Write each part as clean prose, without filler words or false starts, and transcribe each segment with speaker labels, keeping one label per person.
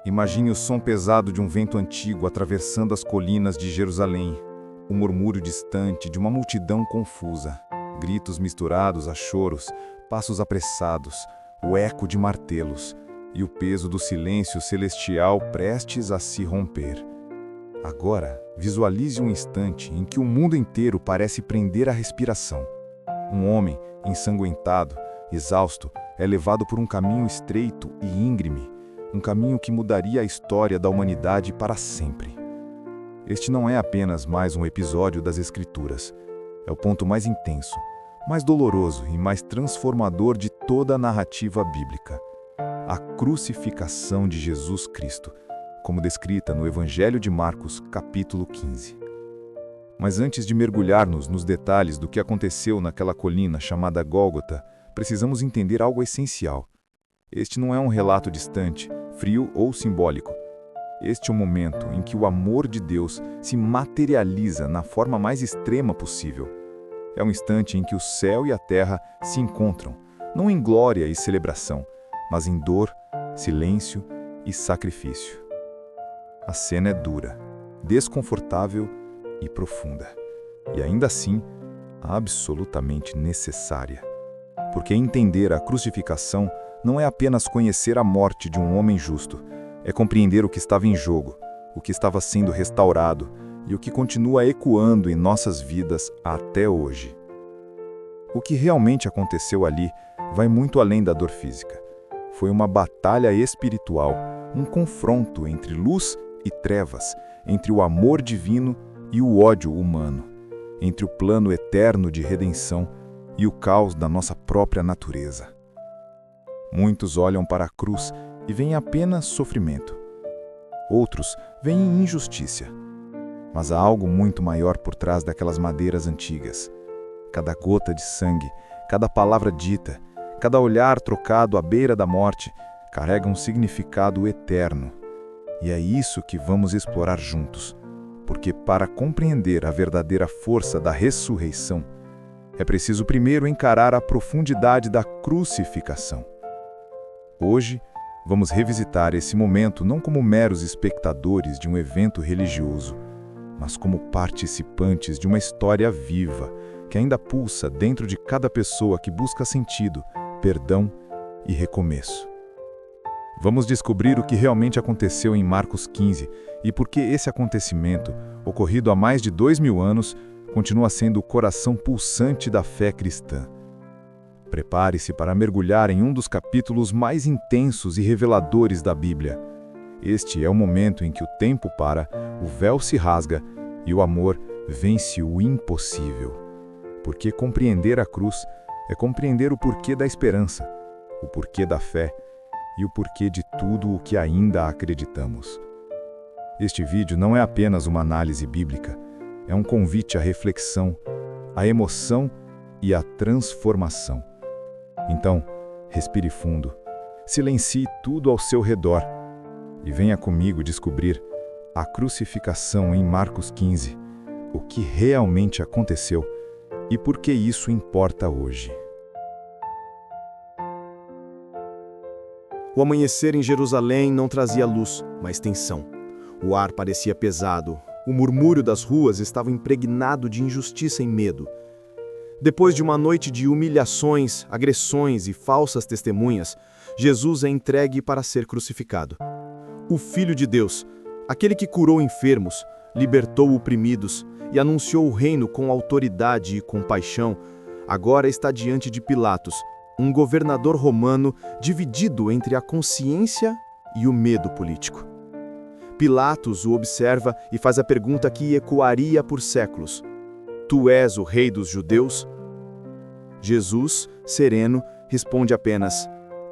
Speaker 1: Imagine o som pesado de um vento antigo atravessando as colinas de Jerusalém, o murmúrio distante de uma multidão confusa, gritos misturados a choros, passos apressados, o eco de martelos e o peso do silêncio celestial prestes a se romper. Agora, visualize um instante em que o mundo inteiro parece prender a respiração. Um homem, ensanguentado, exausto, é levado por um caminho estreito e íngreme, um caminho que mudaria a história da humanidade para sempre. Este não é apenas mais um episódio das Escrituras. É o ponto mais intenso, mais doloroso e mais transformador de toda a narrativa bíblica. A crucificação de Jesus Cristo, como descrita no Evangelho de Marcos, capítulo 15. Mas antes de mergulharmos nos detalhes do que aconteceu naquela colina chamada Gólgota, precisamos entender algo essencial. Este não é um relato distante, frio ou simbólico. Este é o momento em que o amor de Deus se materializa na forma mais extrema possível. É um instante em que o céu e a terra se encontram, não em glória e celebração, mas em dor, silêncio e sacrifício. A cena é dura, desconfortável e profunda, e ainda assim, absolutamente necessária. Porque entender a crucificação não é apenas conhecer a morte de um homem justo, é compreender o que estava em jogo, o que estava sendo restaurado e o que continua ecoando em nossas vidas até hoje. O que realmente aconteceu ali vai muito além da dor física. Foi uma batalha espiritual, um confronto entre luz e trevas, entre o amor divino e o ódio humano, entre o plano eterno de redenção e o caos da nossa própria natureza. Muitos olham para a cruz e veem apenas sofrimento. Outros veem injustiça. Mas há algo muito maior por trás daquelas madeiras antigas. Cada gota de sangue, cada palavra dita, cada olhar trocado à beira da morte, carrega um significado eterno. E é isso que vamos explorar juntos, porque para compreender a verdadeira força da ressurreição, é preciso primeiro encarar a profundidade da crucificação. Hoje, vamos revisitar esse momento não como meros espectadores de um evento religioso, mas como participantes de uma história viva que ainda pulsa dentro de cada pessoa que busca sentido, perdão e recomeço. Vamos descobrir o que realmente aconteceu em Marcos 15 e por que esse acontecimento, ocorrido há mais de 2000 anos, continua sendo o coração pulsante da fé cristã. Prepare-se para mergulhar em um dos capítulos mais intensos e reveladores da Bíblia. Este é o momento em que o tempo para, o véu se rasga e o amor vence o impossível. Porque compreender a cruz é compreender o porquê da esperança, o porquê da fé e o porquê de tudo o que ainda acreditamos. Este vídeo não é apenas uma análise bíblica, é um convite à reflexão, à emoção e à transformação. Então, respire fundo, silencie tudo ao seu redor e venha comigo descobrir a crucificação em Marcos 15, o que realmente aconteceu e por que isso importa hoje.
Speaker 2: O amanhecer em Jerusalém não trazia luz, mas tensão. O ar parecia pesado, o murmúrio das ruas estava impregnado de injustiça e medo. Depois de uma noite de humilhações, agressões e falsas testemunhas, Jesus é entregue para ser crucificado. O Filho de Deus, aquele que curou enfermos, libertou oprimidos e anunciou o reino com autoridade e compaixão, agora está diante de Pilatos, um governador romano dividido entre a consciência e o medo político. Pilatos o observa e faz a pergunta que ecoaria por séculos: Tu és o rei dos judeus? Jesus, sereno, responde apenas: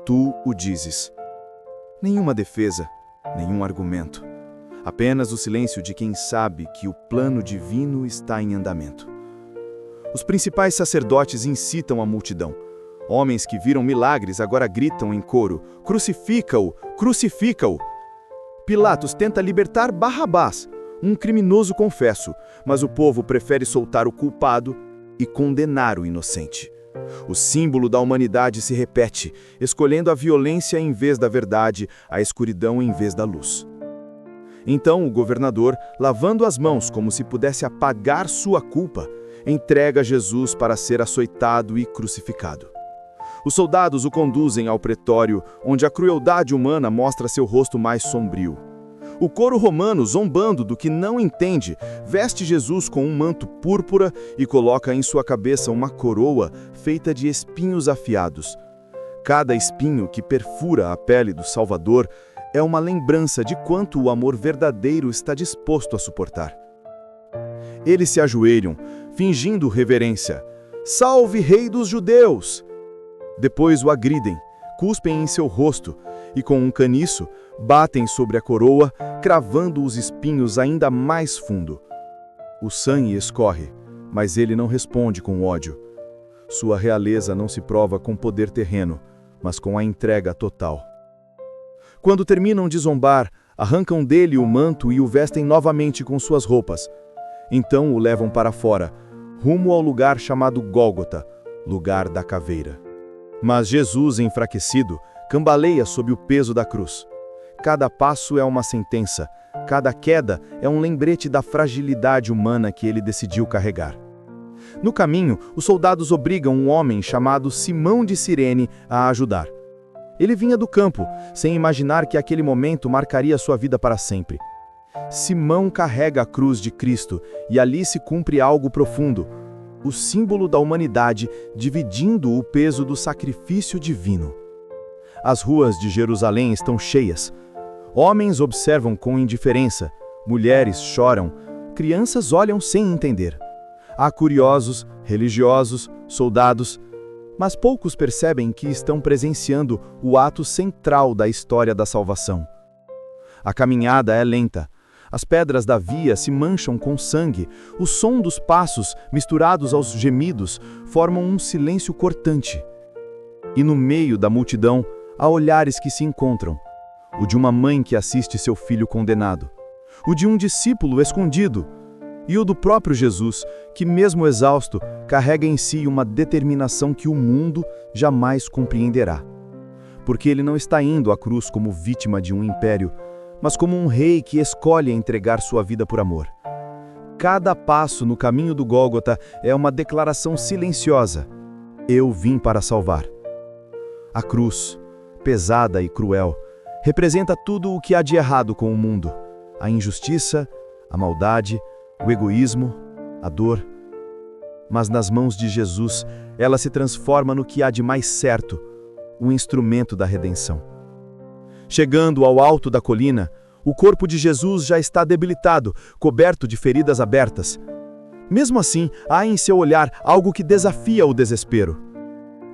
Speaker 2: Tu o dizes. Nenhuma defesa, nenhum argumento. Apenas o silêncio de quem sabe que o plano divino está em andamento. Os principais sacerdotes incitam a multidão. Homens que viram milagres agora gritam em coro: Crucifica-o! Crucifica-o! Pilatos tenta libertar Barrabás, um criminoso confesso, mas o povo prefere soltar o culpado e condenar o inocente. O símbolo da humanidade se repete, escolhendo a violência em vez da verdade, a escuridão em vez da luz. Então o governador, lavando as mãos como se pudesse apagar sua culpa, entrega Jesus para ser açoitado e crucificado. Os soldados o conduzem ao pretório, onde a crueldade humana mostra seu rosto mais sombrio. O coro romano, zombando do que não entende, veste Jesus com um manto púrpura e coloca em sua cabeça uma coroa feita de espinhos afiados. Cada espinho que perfura a pele do Salvador é uma lembrança de quanto o amor verdadeiro está disposto a suportar. Eles se ajoelham, fingindo reverência. "Salve, Rei dos Judeus!" Depois o agridem, cuspem em seu rosto e, com um caniço, batem sobre a coroa, cravando os espinhos ainda mais fundo. O sangue escorre, mas ele não responde com ódio. Sua realeza não se prova com poder terreno, mas com a entrega total. Quando terminam de zombar, arrancam dele o manto e o vestem novamente com suas roupas. Então o levam para fora, rumo ao lugar chamado Gólgota, lugar da caveira. Mas Jesus, enfraquecido, cambaleia sob o peso da cruz. Cada passo é uma sentença, cada queda é um lembrete da fragilidade humana que ele decidiu carregar. No caminho, os soldados obrigam um homem chamado Simão de Cirene a ajudar. Ele vinha do campo, sem imaginar que aquele momento marcaria sua vida para sempre. Simão carrega a cruz de Cristo e ali se cumpre algo profundo, o símbolo da humanidade dividindo o peso do sacrifício divino. As ruas de Jerusalém estão cheias. Homens observam com indiferença, mulheres choram, crianças olham sem entender. Há curiosos, religiosos, soldados, mas poucos percebem que estão presenciando o ato central da história da salvação. A caminhada é lenta. As pedras da via se mancham com sangue, o som dos passos, misturados aos gemidos, formam um silêncio cortante. E no meio da multidão, há olhares que se encontram. O de uma mãe que assiste seu filho condenado, o de um discípulo escondido, e o do próprio Jesus, que mesmo exausto, carrega em si uma determinação que o mundo jamais compreenderá. Porque ele não está indo à cruz como vítima de um império, mas como um rei que escolhe entregar sua vida por amor. Cada passo no caminho do Gólgota é uma declaração silenciosa: eu vim para salvar. A cruz, pesada e cruel, representa tudo o que há de errado com o mundo: a injustiça, a maldade, o egoísmo, a dor. Mas nas mãos de Jesus, ela se transforma no que há de mais certo, o instrumento da redenção. Chegando ao alto da colina, o corpo de Jesus já está debilitado, coberto de feridas abertas. Mesmo assim, há em seu olhar algo que desafia o desespero: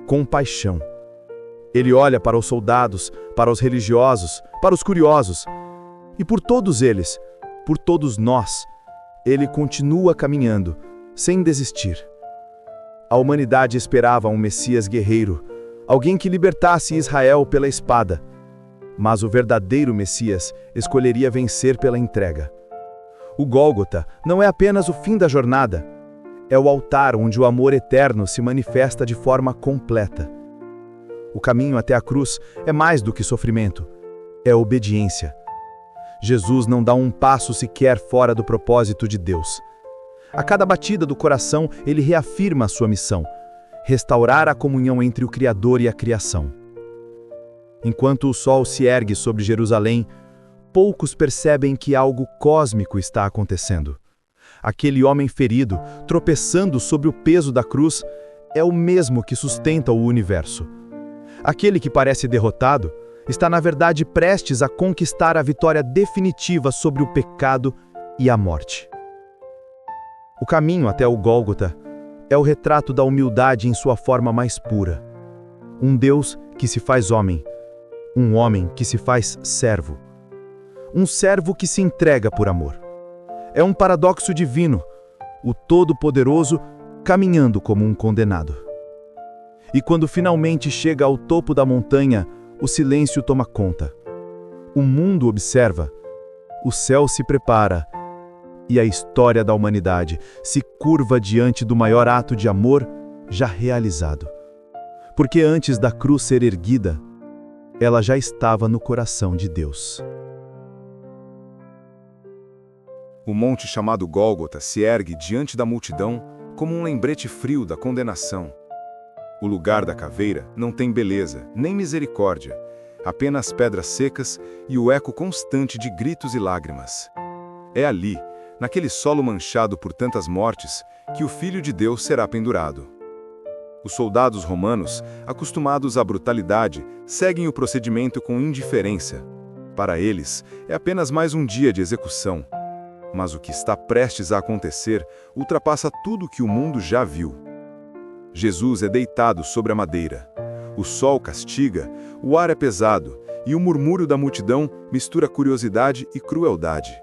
Speaker 2: compaixão. Ele olha para os soldados, para os religiosos, para os curiosos. E por todos eles, por todos nós, ele continua caminhando, sem desistir. A humanidade esperava um Messias guerreiro, alguém que libertasse Israel pela espada. Mas o verdadeiro Messias escolheria vencer pela entrega. O Gólgota não é apenas o fim da jornada, é o altar onde o amor eterno se manifesta de forma completa. O caminho até a cruz é mais do que sofrimento, é obediência. Jesus não dá um passo sequer fora do propósito de Deus. A cada batida do coração, ele reafirma a sua missão: restaurar a comunhão entre o Criador e a criação. Enquanto o sol se ergue sobre Jerusalém, poucos percebem que algo cósmico está acontecendo. Aquele homem ferido, tropeçando sobre o peso da cruz, é o mesmo que sustenta o universo. Aquele que parece derrotado está, na verdade, prestes a conquistar a vitória definitiva sobre o pecado e a morte. O caminho até o Gólgota é o retrato da humildade em sua forma mais pura. Um Deus que se faz homem, um homem que se faz servo. Um servo que se entrega por amor. É um paradoxo divino, o Todo-Poderoso caminhando como um condenado. E quando finalmente chega ao topo da montanha, o silêncio toma conta. O mundo observa, o céu se prepara, e a história da humanidade se curva diante do maior ato de amor já realizado. Porque antes da cruz ser erguida, ela já estava no coração de Deus.
Speaker 1: O monte chamado Gólgota se ergue diante da multidão como um lembrete frio da condenação. O lugar da caveira não tem beleza, nem misericórdia, apenas pedras secas e o eco constante de gritos e lágrimas. É ali, naquele solo manchado por tantas mortes, que o Filho de Deus será pendurado. Os soldados romanos, acostumados à brutalidade, seguem o procedimento com indiferença. Para eles, é apenas mais um dia de execução. Mas o que está prestes a acontecer ultrapassa tudo que o mundo já viu. Jesus é deitado sobre a madeira. O sol castiga, o ar é pesado, e o murmúrio da multidão mistura curiosidade e crueldade.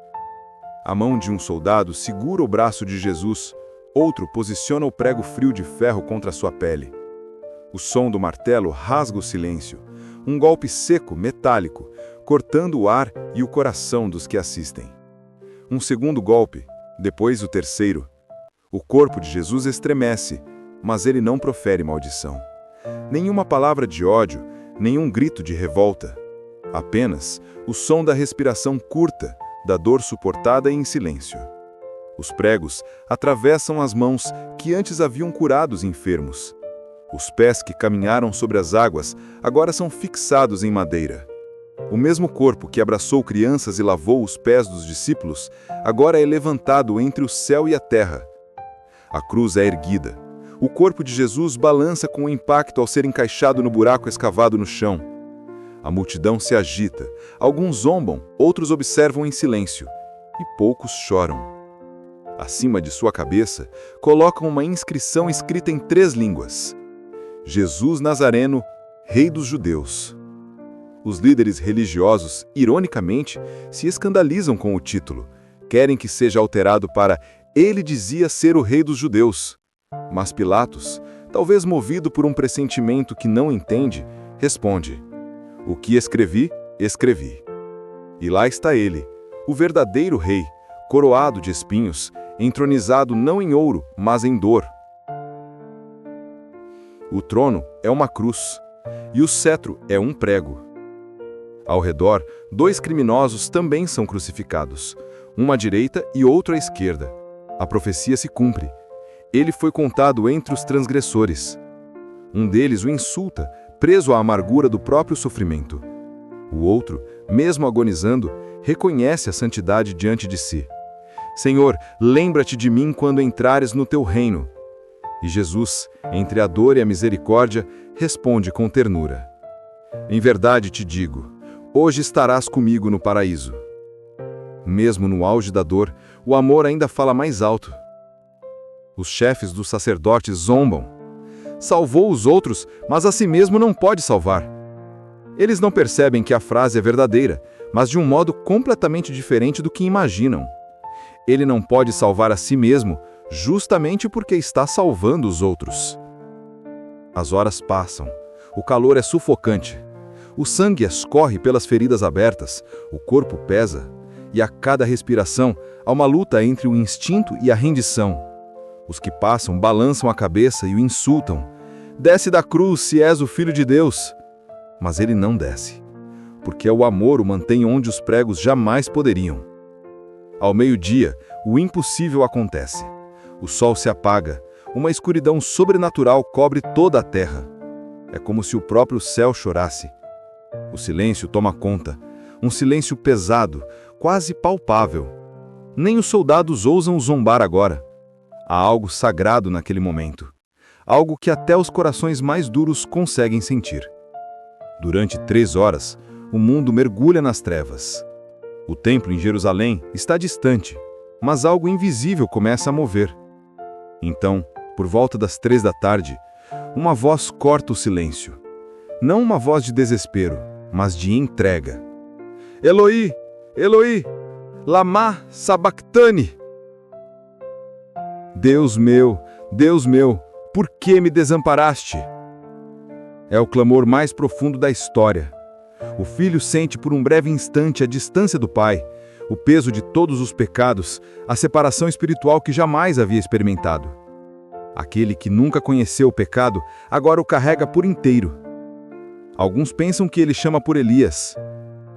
Speaker 1: A mão de um soldado segura o braço de Jesus, outro posiciona o prego frio de ferro contra sua pele. O som do martelo rasga o silêncio, um golpe seco, metálico, cortando o ar e o coração dos que assistem. Um segundo golpe, depois o terceiro. O corpo de Jesus estremece, mas ele não profere maldição. Nenhuma palavra de ódio, nenhum grito de revolta. Apenas o som da respiração curta, da dor suportada em silêncio. Os pregos atravessam as mãos que antes haviam curado os enfermos. Os pés que caminharam sobre as águas agora são fixados em madeira. O mesmo corpo que abraçou crianças e lavou os pés dos discípulos, agora é levantado entre o céu e a terra. A cruz é erguida. O corpo de Jesus balança com o impacto ao ser encaixado no buraco escavado no chão. A multidão se agita, alguns zombam, outros observam em silêncio, e poucos choram. Acima de sua cabeça, colocam uma inscrição escrita em 3 línguas. Jesus Nazareno, Rei dos Judeus. Os líderes religiosos, ironicamente, se escandalizam com o título. Querem que seja alterado para Ele dizia ser o Rei dos Judeus. Mas Pilatos, talvez movido por um pressentimento que não entende, responde: O que escrevi, escrevi. E lá está ele, o verdadeiro rei, coroado de espinhos, entronizado não em ouro, mas em dor. O trono é uma cruz, e o cetro é um prego. Ao redor, 2 criminosos também são crucificados, uma à direita e outro à esquerda. A profecia se cumpre. Ele foi contado entre os transgressores. Um deles o insulta, preso à amargura do próprio sofrimento. O outro, mesmo agonizando, reconhece a santidade diante de si. Senhor, lembra-te de mim quando entrares no teu reino. E Jesus, entre a dor e a misericórdia, responde com ternura: Em verdade te digo, hoje estarás comigo no paraíso. Mesmo no auge da dor, o amor ainda fala mais alto. Os chefes dos sacerdotes zombam. Salvou os outros, mas a si mesmo não pode salvar. Eles não percebem que a frase é verdadeira, mas de um modo completamente diferente do que imaginam. Ele não pode salvar a si mesmo, justamente porque está salvando os outros. As horas passam. O calor é sufocante. O sangue escorre pelas feridas abertas, o corpo pesa, e a cada respiração há uma luta entre o instinto e a rendição. Os que passam balançam a cabeça e o insultam. Desce da cruz se és o Filho de Deus. Mas ele não desce, porque o amor o mantém onde os pregos jamais poderiam. Ao meio-dia, o impossível acontece. O sol se apaga, uma escuridão sobrenatural cobre toda a terra. É como se o próprio céu chorasse. O silêncio toma conta, um silêncio pesado, quase palpável. Nem os soldados ousam zombar agora. Há algo sagrado naquele momento, algo que até os corações mais duros conseguem sentir. Durante 3 horas, o mundo mergulha nas trevas. O templo em Jerusalém está distante, mas algo invisível começa a mover. Então, por volta das 3 da tarde, uma voz corta o silêncio. Não uma voz de desespero, mas de entrega. Eloi, Eloi, lama sabachthani. Deus meu, por que me desamparaste? É o clamor mais profundo da história. O filho sente por um breve instante a distância do pai, o peso de todos os pecados, a separação espiritual que jamais havia experimentado. Aquele que nunca conheceu o pecado, agora o carrega por inteiro. Alguns pensam que ele chama por Elias.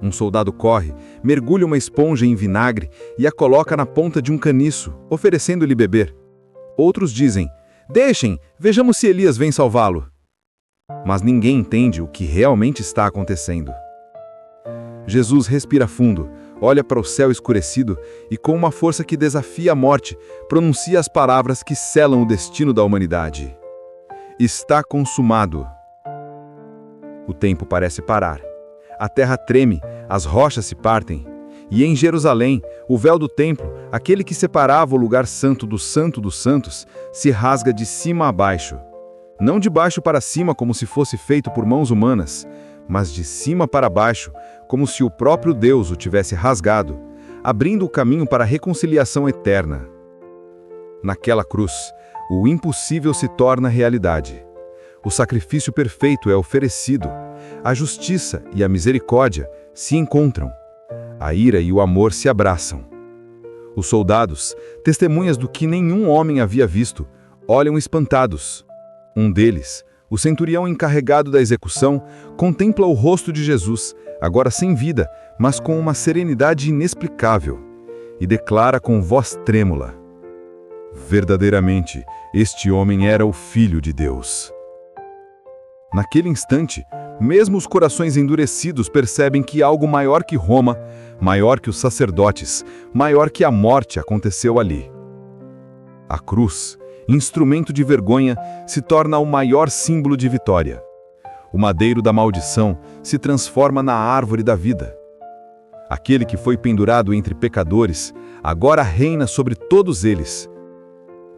Speaker 1: Um soldado corre, mergulha uma esponja em vinagre e a coloca na ponta de um caniço, oferecendo-lhe beber. Outros dizem: deixem, vejamos se Elias vem salvá-lo. Mas ninguém entende o que realmente está acontecendo. Jesus respira fundo, olha para o céu escurecido e, com uma força que desafia a morte, pronuncia as palavras que selam o destino da humanidade. Está consumado. O tempo parece parar. A terra treme, as rochas se partem. E em Jerusalém, o véu do templo, aquele que separava o lugar santo dos santos, se rasga de cima a baixo. Não de baixo para cima como se fosse feito por mãos humanas, mas de cima para baixo, como se o próprio Deus o tivesse rasgado, abrindo o caminho para a reconciliação eterna. Naquela cruz, o impossível se torna realidade. O sacrifício perfeito é oferecido. A justiça e a misericórdia se encontram. A ira e o amor se abraçam. Os soldados, testemunhas do que nenhum homem havia visto, olham espantados. Um deles, o centurião encarregado da execução, contempla o rosto de Jesus, agora sem vida, mas com uma serenidade inexplicável, e declara com voz trêmula: verdadeiramente, este homem era o Filho de Deus. Naquele instante, mesmo os corações endurecidos percebem que algo maior que Roma, maior que os sacerdotes, maior que a morte aconteceu ali. A cruz, instrumento de vergonha, se torna o maior símbolo de vitória. O madeiro da maldição se transforma na árvore da vida. Aquele que foi pendurado entre pecadores, agora reina sobre todos eles.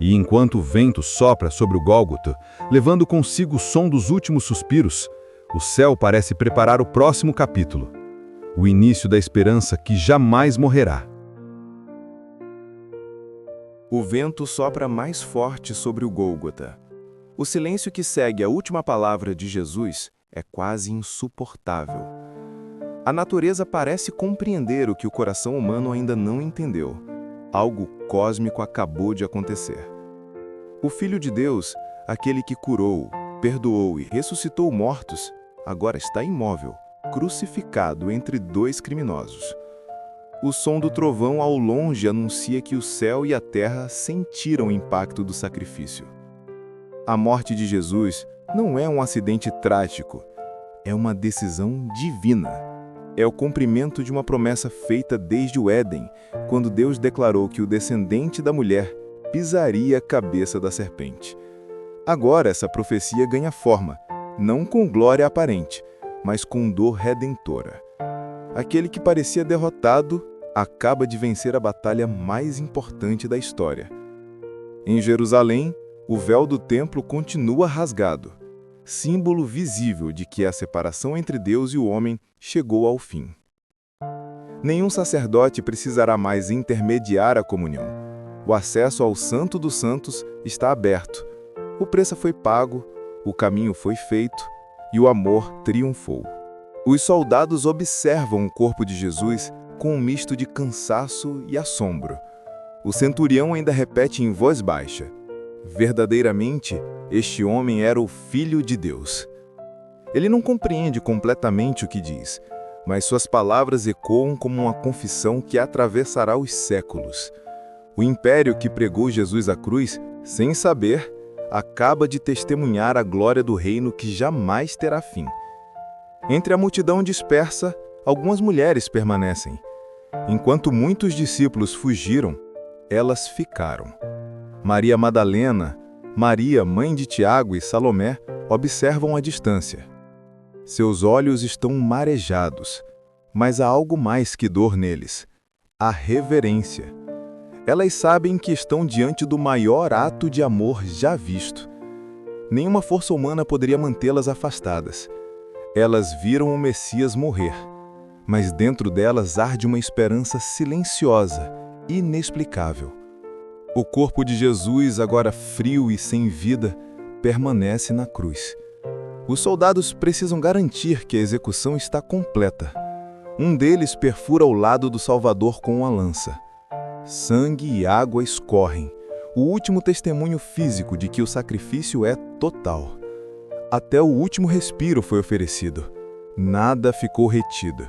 Speaker 1: E enquanto o vento sopra sobre o Gólgota, levando consigo o som dos últimos suspiros, o céu parece preparar o próximo capítulo, o início da esperança que jamais morrerá.
Speaker 2: O vento sopra mais forte sobre o Gólgota. O silêncio que segue a última palavra de Jesus é quase insuportável. A natureza parece compreender o que o coração humano ainda não entendeu. Algo cósmico acabou de acontecer. O Filho de Deus, aquele que curou, perdoou e ressuscitou mortos, agora está imóvel, crucificado entre dois criminosos. O som do trovão ao longe anuncia que o céu e a terra sentiram o impacto do sacrifício. A morte de Jesus não é um acidente trágico, é uma decisão divina. É o cumprimento de uma promessa feita desde o Éden, quando Deus declarou que o descendente da mulher pisaria a cabeça da serpente. Agora essa profecia ganha forma, não com glória aparente, mas com dor redentora. Aquele que parecia derrotado acaba de vencer a batalha mais importante da história. Em Jerusalém, o véu do templo continua rasgado, símbolo visível de que a separação entre Deus e o homem chegou ao fim. Nenhum sacerdote precisará mais intermediar a comunhão. O acesso ao Santo dos Santos está aberto. O preço foi pago, o caminho foi feito e o amor triunfou. Os soldados observam o corpo de Jesus com um misto de cansaço e assombro. O centurião ainda repete em voz baixa: verdadeiramente, este homem era o Filho de Deus. Ele não compreende completamente o que diz, mas suas palavras ecoam como uma confissão que atravessará os séculos. O império que pregou Jesus à cruz, sem saber, acaba de testemunhar a glória do reino que jamais terá fim. Entre a multidão dispersa, algumas mulheres permanecem. Enquanto muitos discípulos fugiram, elas ficaram. Maria Madalena, Maria, mãe de Tiago e Salomé, observam à distância. Seus olhos estão marejados, mas há algo mais que dor neles: a reverência. Elas sabem que estão diante do maior ato de amor já visto. Nenhuma força humana poderia mantê-las afastadas. Elas viram o Messias morrer, mas dentro delas arde uma esperança silenciosa, inexplicável. O corpo de Jesus, agora frio e sem vida, permanece na cruz. Os soldados precisam garantir que a execução está completa. Um deles perfura o lado do Salvador com uma lança. Sangue e água escorrem.
Speaker 1: o último testemunho físico de que o sacrifício é total. Até o último respiro foi oferecido. Nada ficou retido.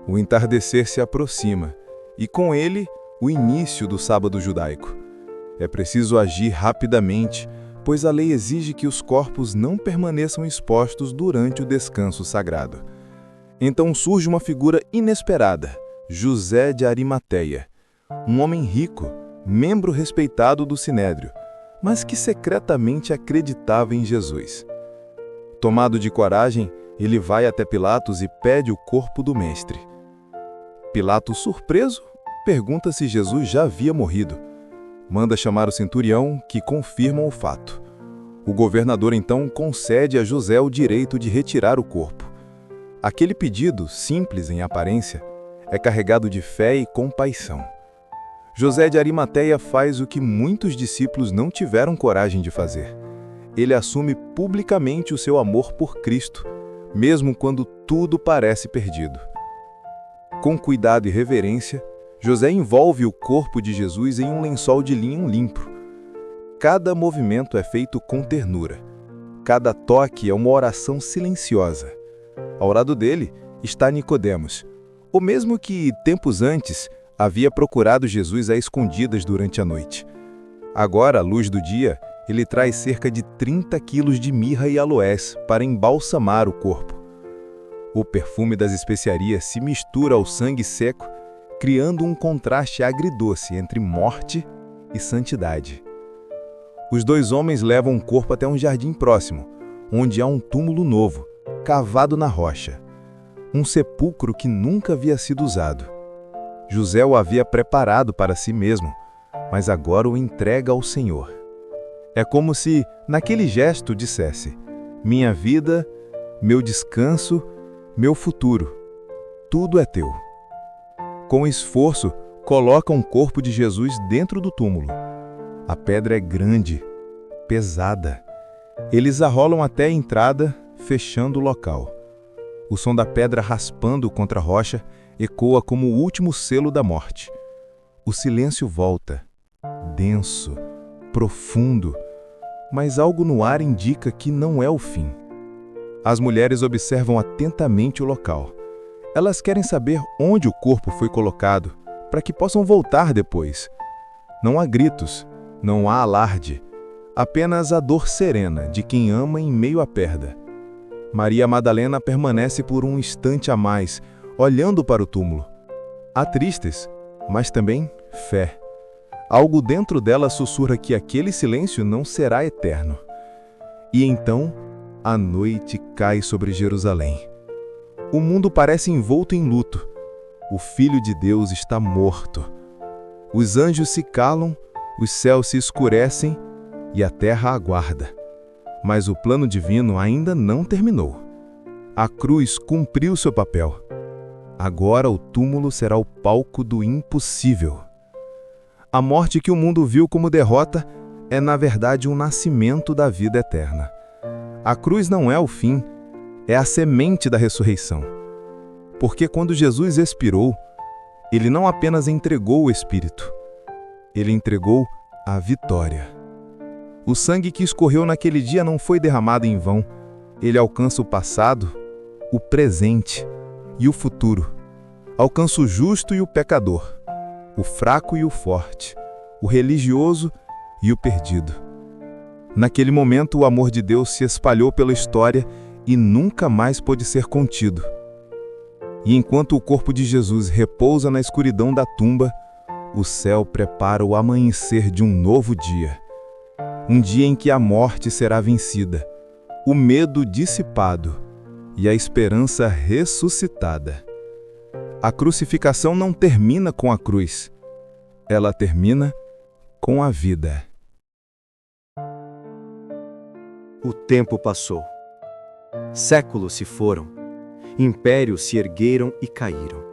Speaker 1: O entardecer se aproxima, e com ele, o início do sábado judaico. É preciso agir rapidamente, pois a lei exige que os corpos não permaneçam expostos durante o descanso sagrado. Então surge uma figura inesperada, José de Arimateia, um homem rico, membro respeitado do Sinédrio, mas que secretamente acreditava em Jesus. Tomado de coragem, ele vai até Pilatos e pede o corpo do mestre. Pilatos, surpreso, pergunta se Jesus já havia morrido. Manda chamar o centurião, que confirma o fato. O governador então concede a José o direito de retirar o corpo. Aquele pedido, simples em aparência, é carregado de fé e compaixão. José de Arimateia faz o que muitos discípulos não tiveram coragem de fazer. Ele assume publicamente o seu amor por Cristo, mesmo quando tudo parece perdido. Com cuidado e reverência, José envolve o corpo de Jesus em um lençol de linho limpo. Cada movimento é feito com ternura. Cada toque é uma oração silenciosa. Ao lado dele está Nicodemos, o mesmo que, tempos antes, havia procurado Jesus às escondidas durante a noite. Agora, à luz do dia, ele traz cerca de 30 quilos de mirra e aloés para embalsamar o corpo. O perfume das especiarias se mistura ao sangue seco, criando um contraste agridoce entre morte e santidade. Os dois homens levam o corpo até um jardim próximo, onde há um túmulo novo, cavado na rocha. Um sepulcro que nunca havia sido usado. José o havia preparado para si mesmo, mas agora o entrega ao Senhor. É como se, naquele gesto, dissesse: minha vida, meu descanso, meu futuro, tudo é teu. Com esforço, colocam o corpo de Jesus dentro do túmulo. A pedra é grande, pesada. Eles a rolam até a entrada, fechando o local. O som da pedra raspando contra a rocha ecoa como o último selo da morte. O silêncio volta, denso, profundo, mas algo no ar indica que não é o fim. As mulheres observam atentamente o local. Elas querem saber onde o corpo foi colocado, para que possam voltar depois. Não há gritos, não há alarde, apenas a dor serena de quem ama em meio à perda. Maria Madalena permanece por um instante a mais, olhando para o túmulo. Há tristes, mas também fé. Algo dentro dela sussurra que aquele silêncio não será eterno. E então, a noite cai sobre Jerusalém. O mundo parece envolto em luto. O Filho de Deus está morto. Os anjos se calam, os céus se escurecem e a terra aguarda. Mas o plano divino ainda não terminou. A cruz cumpriu seu papel. Agora o túmulo será o palco do impossível. A morte que o mundo viu como derrota é, na verdade, um nascimento da vida eterna. A cruz não é o fim, é a semente da ressurreição. Porque quando Jesus expirou, ele não apenas entregou o Espírito, ele entregou a vitória. O sangue que escorreu naquele dia não foi derramado em vão. Ele alcança o passado, o presente e o futuro. Alcança o justo e o pecador, o fraco e o forte, o religioso e o perdido. Naquele momento, o amor de Deus se espalhou pela história e nunca mais pôde ser contido. E enquanto o corpo de Jesus repousa na escuridão da tumba, o céu prepara o amanhecer de um novo dia. Um dia em que a morte será vencida, o medo dissipado e a esperança ressuscitada. A crucificação não termina com a cruz, ela termina com a vida.
Speaker 2: O tempo passou. Séculos se foram. Impérios se ergueram e caíram.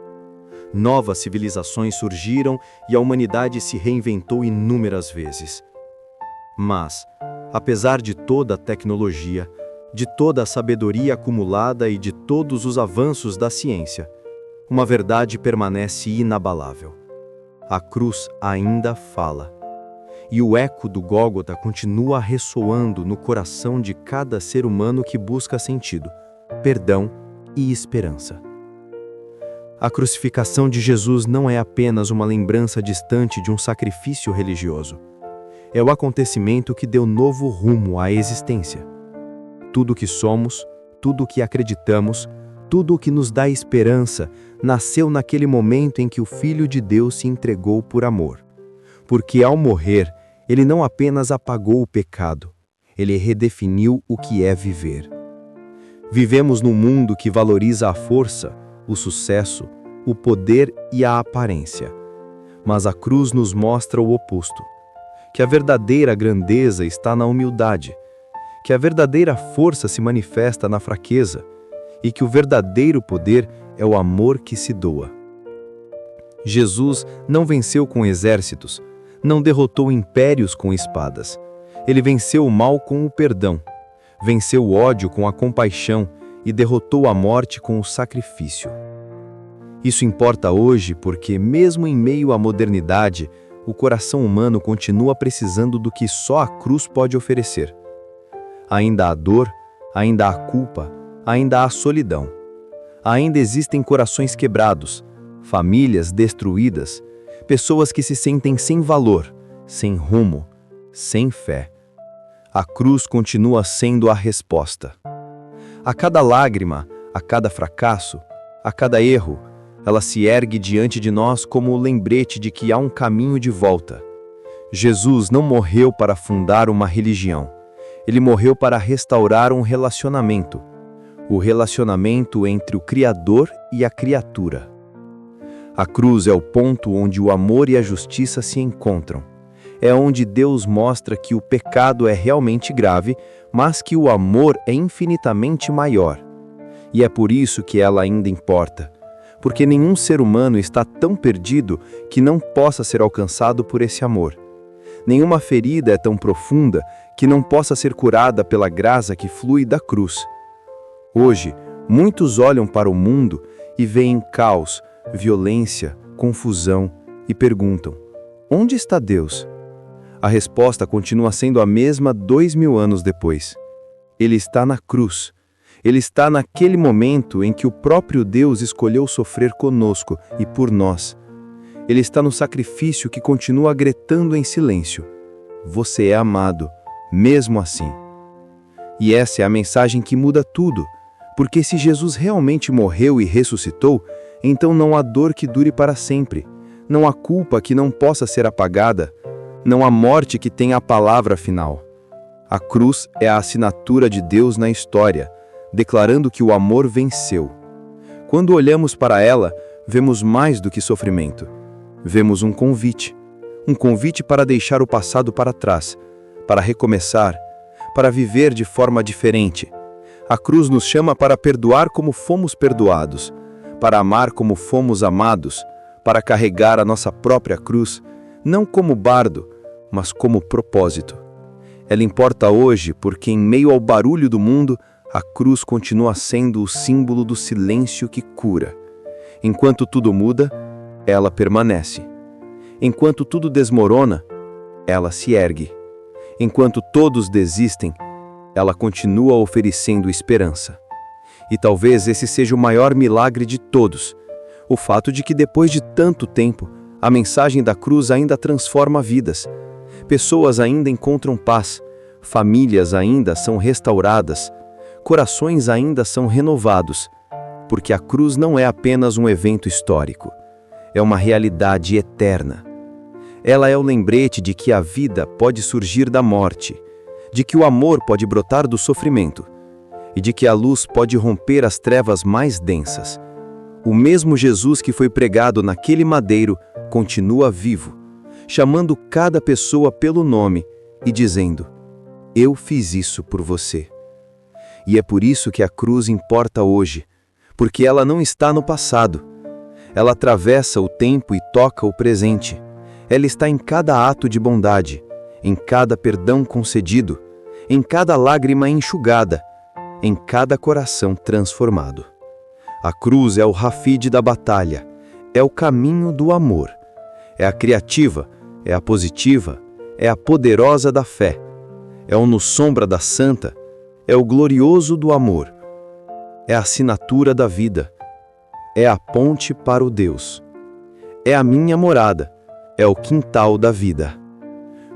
Speaker 2: Novas civilizações surgiram e a humanidade se reinventou inúmeras vezes. Mas, apesar de toda a tecnologia, de toda a sabedoria acumulada e de todos os avanços da ciência, uma verdade permanece inabalável. A cruz ainda fala. e o eco do Gólgota continua ressoando no coração de cada ser humano que busca sentido, perdão e esperança. A crucificação de Jesus não é apenas uma lembrança distante de um sacrifício religioso. É o acontecimento que deu novo rumo à existência. Tudo o que somos, tudo o que acreditamos, tudo o que nos dá esperança, nasceu naquele momento em que o Filho de Deus se entregou por amor. Porque ao morrer, ele não apenas apagou o pecado, ele redefiniu o que é viver. Vivemos num mundo que valoriza a força, o sucesso, o poder e a aparência. Mas a cruz nos mostra o oposto, que a verdadeira grandeza está na humildade, que a verdadeira força se manifesta na fraqueza e que o verdadeiro poder é o amor que se doa. Jesus não venceu com exércitos, não derrotou impérios com espadas. Ele venceu o mal com o perdão, venceu o ódio com a compaixão e derrotou a morte com o sacrifício. Isso importa hoje porque, mesmo em meio à modernidade, o coração humano continua precisando do que só a cruz pode oferecer. Ainda há dor, ainda há culpa, ainda há solidão. Ainda existem corações quebrados, famílias destruídas, pessoas que se sentem sem valor, sem rumo, sem fé. A cruz continua sendo a resposta. A cada lágrima, a cada fracasso, a cada erro, ela se ergue diante de nós como o lembrete de que há um caminho de volta. Jesus não morreu para fundar uma religião. Ele morreu para restaurar um relacionamento. O relacionamento entre o Criador e a criatura. A cruz é o ponto onde o amor e a justiça se encontram. É onde Deus mostra que o pecado é realmente grave, mas que o amor é infinitamente maior. E é por isso que ela ainda importa. Porque nenhum ser humano está tão perdido que não possa ser alcançado por esse amor. Nenhuma ferida é tão profunda que não possa ser curada pela graça que flui da cruz. Hoje, muitos olham para o mundo e veem caos, violência, confusão e perguntam: onde está Deus? A resposta continua sendo a mesma 2000 anos depois. Ele está na cruz. Ele está naquele momento em que o próprio Deus escolheu sofrer conosco e por nós. Ele está no sacrifício que continua gritando em silêncio: você é amado, mesmo assim. E essa é a mensagem que muda tudo, porque se Jesus realmente morreu e ressuscitou, então não há dor que dure para sempre, não há culpa que não possa ser apagada, não há morte que tenha a palavra final. A cruz é a assinatura de Deus na história, declarando que o amor venceu. Quando olhamos para ela, vemos mais do que sofrimento. Vemos um convite para deixar o passado para trás, para recomeçar, para viver de forma diferente. A cruz nos chama para perdoar como fomos perdoados, para amar como fomos amados, para carregar a nossa própria cruz, não como bardo, mas como propósito. Ela importa hoje porque, em meio ao barulho do mundo, a cruz continua sendo o símbolo do silêncio que cura. Enquanto tudo muda, ela permanece. Enquanto tudo desmorona, ela se ergue. Enquanto todos desistem, ela continua oferecendo esperança. E talvez esse seja o maior milagre de todos, o fato de que depois de tanto tempo, a mensagem da cruz ainda transforma vidas. Pessoas ainda encontram paz, famílias ainda são restauradas, corações ainda são renovados, porque a cruz não é apenas um evento histórico, é uma realidade eterna. Ela é o lembrete de que a vida pode surgir da morte, de que o amor pode brotar do sofrimento e de que a luz pode romper as trevas mais densas. O mesmo Jesus que foi pregado naquele madeiro continua vivo, chamando cada pessoa pelo nome e dizendo: eu fiz isso por você. E é por isso que a cruz importa hoje, porque ela não está no passado. Ela atravessa o tempo e toca o presente. Ela está em cada ato de bondade, em cada perdão concedido, em cada lágrima enxugada, em cada coração transformado. A cruz é o Rafide da batalha, é o caminho do amor. É a criativa, é a positiva, é a poderosa da fé, é o no sombra da santa, é o glorioso do amor, é a assinatura da vida, é a ponte para o Deus, é a minha morada, é o quintal da vida.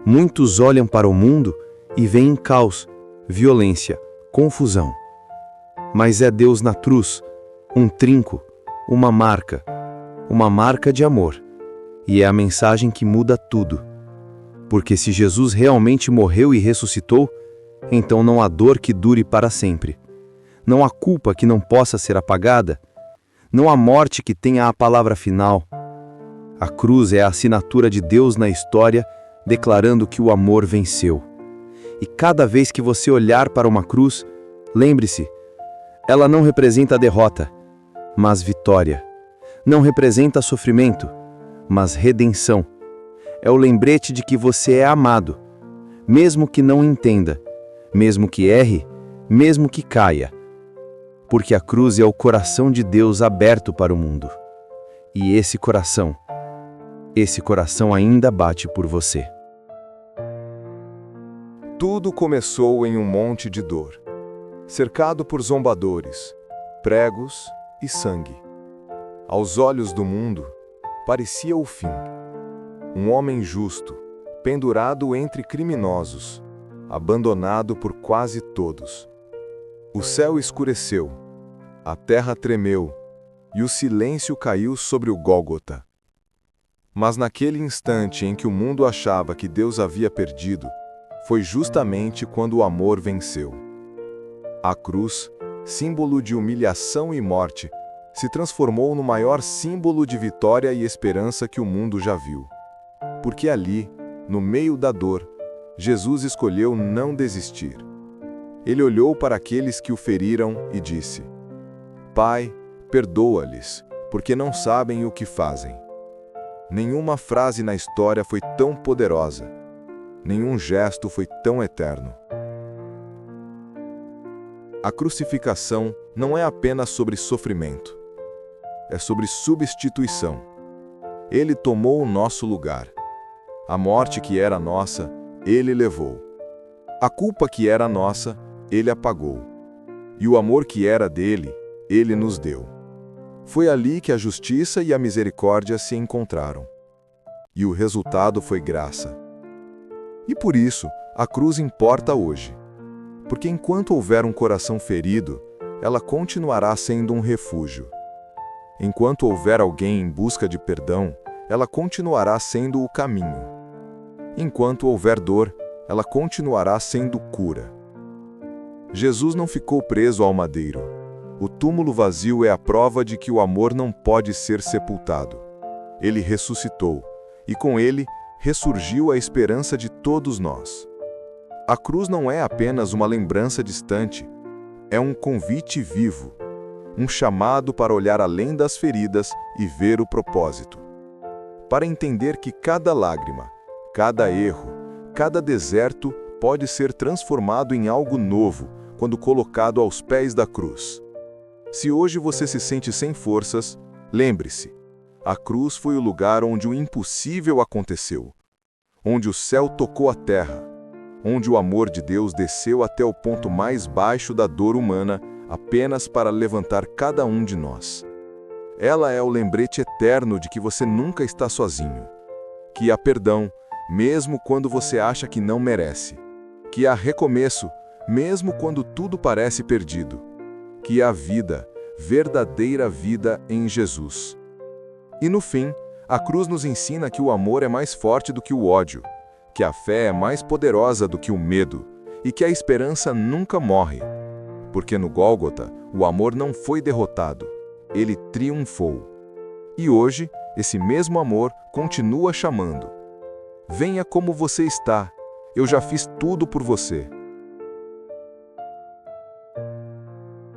Speaker 2: Muitos olham para o mundo e veem caos, violência, confusão. Mas é Deus na cruz, um trinco, uma marca de amor. E é a mensagem que muda tudo. Porque se Jesus realmente morreu e ressuscitou, então não há dor que dure para sempre. Não há culpa que não possa ser apagada. Não há morte que tenha a palavra final. A cruz é a assinatura de Deus na história, declarando que o amor venceu. E cada vez que você olhar para uma cruz, lembre-se, ela não representa a derrota, mas vitória. Não representa sofrimento, mas redenção. É o lembrete de que você é amado, mesmo que não entenda, mesmo que erre, mesmo que caia. Porque a cruz é o coração de Deus aberto para o mundo. E esse coração ainda bate por você.
Speaker 1: Tudo começou em um monte de dor, cercado por zombadores, pregos e sangue. Aos olhos do mundo, parecia o fim. Um homem justo, pendurado entre criminosos, abandonado por quase todos. O céu escureceu, a terra tremeu e o silêncio caiu sobre o Gólgota. Mas naquele instante em que o mundo achava que Deus havia perdido, foi justamente quando o amor venceu. A cruz, símbolo de humilhação e morte, se transformou no maior símbolo de vitória e esperança que o mundo já viu. Porque ali, no meio da dor, Jesus escolheu não desistir. Ele olhou para aqueles que o feriram e disse: Pai, perdoa-lhes, porque não sabem o que fazem. Nenhuma frase na história foi tão poderosa. Nenhum gesto foi tão eterno. A crucificação não é apenas sobre sofrimento. É sobre substituição. Ele tomou o nosso lugar. A morte que era nossa, Ele levou. A culpa que era nossa, Ele apagou. E o amor que era dele, Ele nos deu. Foi ali que a justiça e a misericórdia se encontraram. E o resultado foi graça. E por isso, a cruz importa hoje. Porque enquanto houver um coração ferido, ela continuará sendo um refúgio. Enquanto houver alguém em busca de perdão, ela continuará sendo o caminho. Enquanto houver dor, ela continuará sendo cura. Jesus não ficou preso ao madeiro. O túmulo vazio é a prova de que o amor não pode ser sepultado. Ele ressuscitou, e com ele, ressurgiu a esperança de todos nós. A cruz não é apenas uma lembrança distante, é um convite vivo, um chamado para olhar além das feridas e ver o propósito. Para entender que cada lágrima, cada erro, cada deserto pode ser transformado em algo novo quando colocado aos pés da cruz. Se hoje você se sente sem forças, lembre-se, a cruz foi o lugar onde o impossível aconteceu, onde o céu tocou a terra, onde o amor de Deus desceu até o ponto mais baixo da dor humana apenas para levantar cada um de nós. Ela é o lembrete eterno de que você nunca está sozinho, que há perdão, mesmo quando você acha que não merece, que há recomeço, mesmo quando tudo parece perdido, que há vida, verdadeira vida em Jesus. E no fim, a cruz nos ensina que o amor é mais forte do que o ódio, que a fé é mais poderosa do que o medo e que a esperança nunca morre. Porque no Gólgota, o amor não foi derrotado, ele triunfou. E hoje, esse mesmo amor continua chamando. Venha como você está, eu já fiz tudo por você.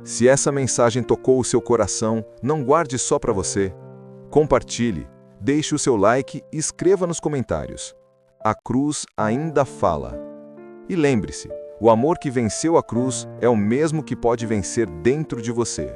Speaker 1: Se essa mensagem tocou o seu coração, não guarde só para você. Compartilhe, deixe o seu like e escreva nos comentários. A cruz ainda fala. E lembre-se, o amor que venceu a cruz é o mesmo que pode vencer dentro de você.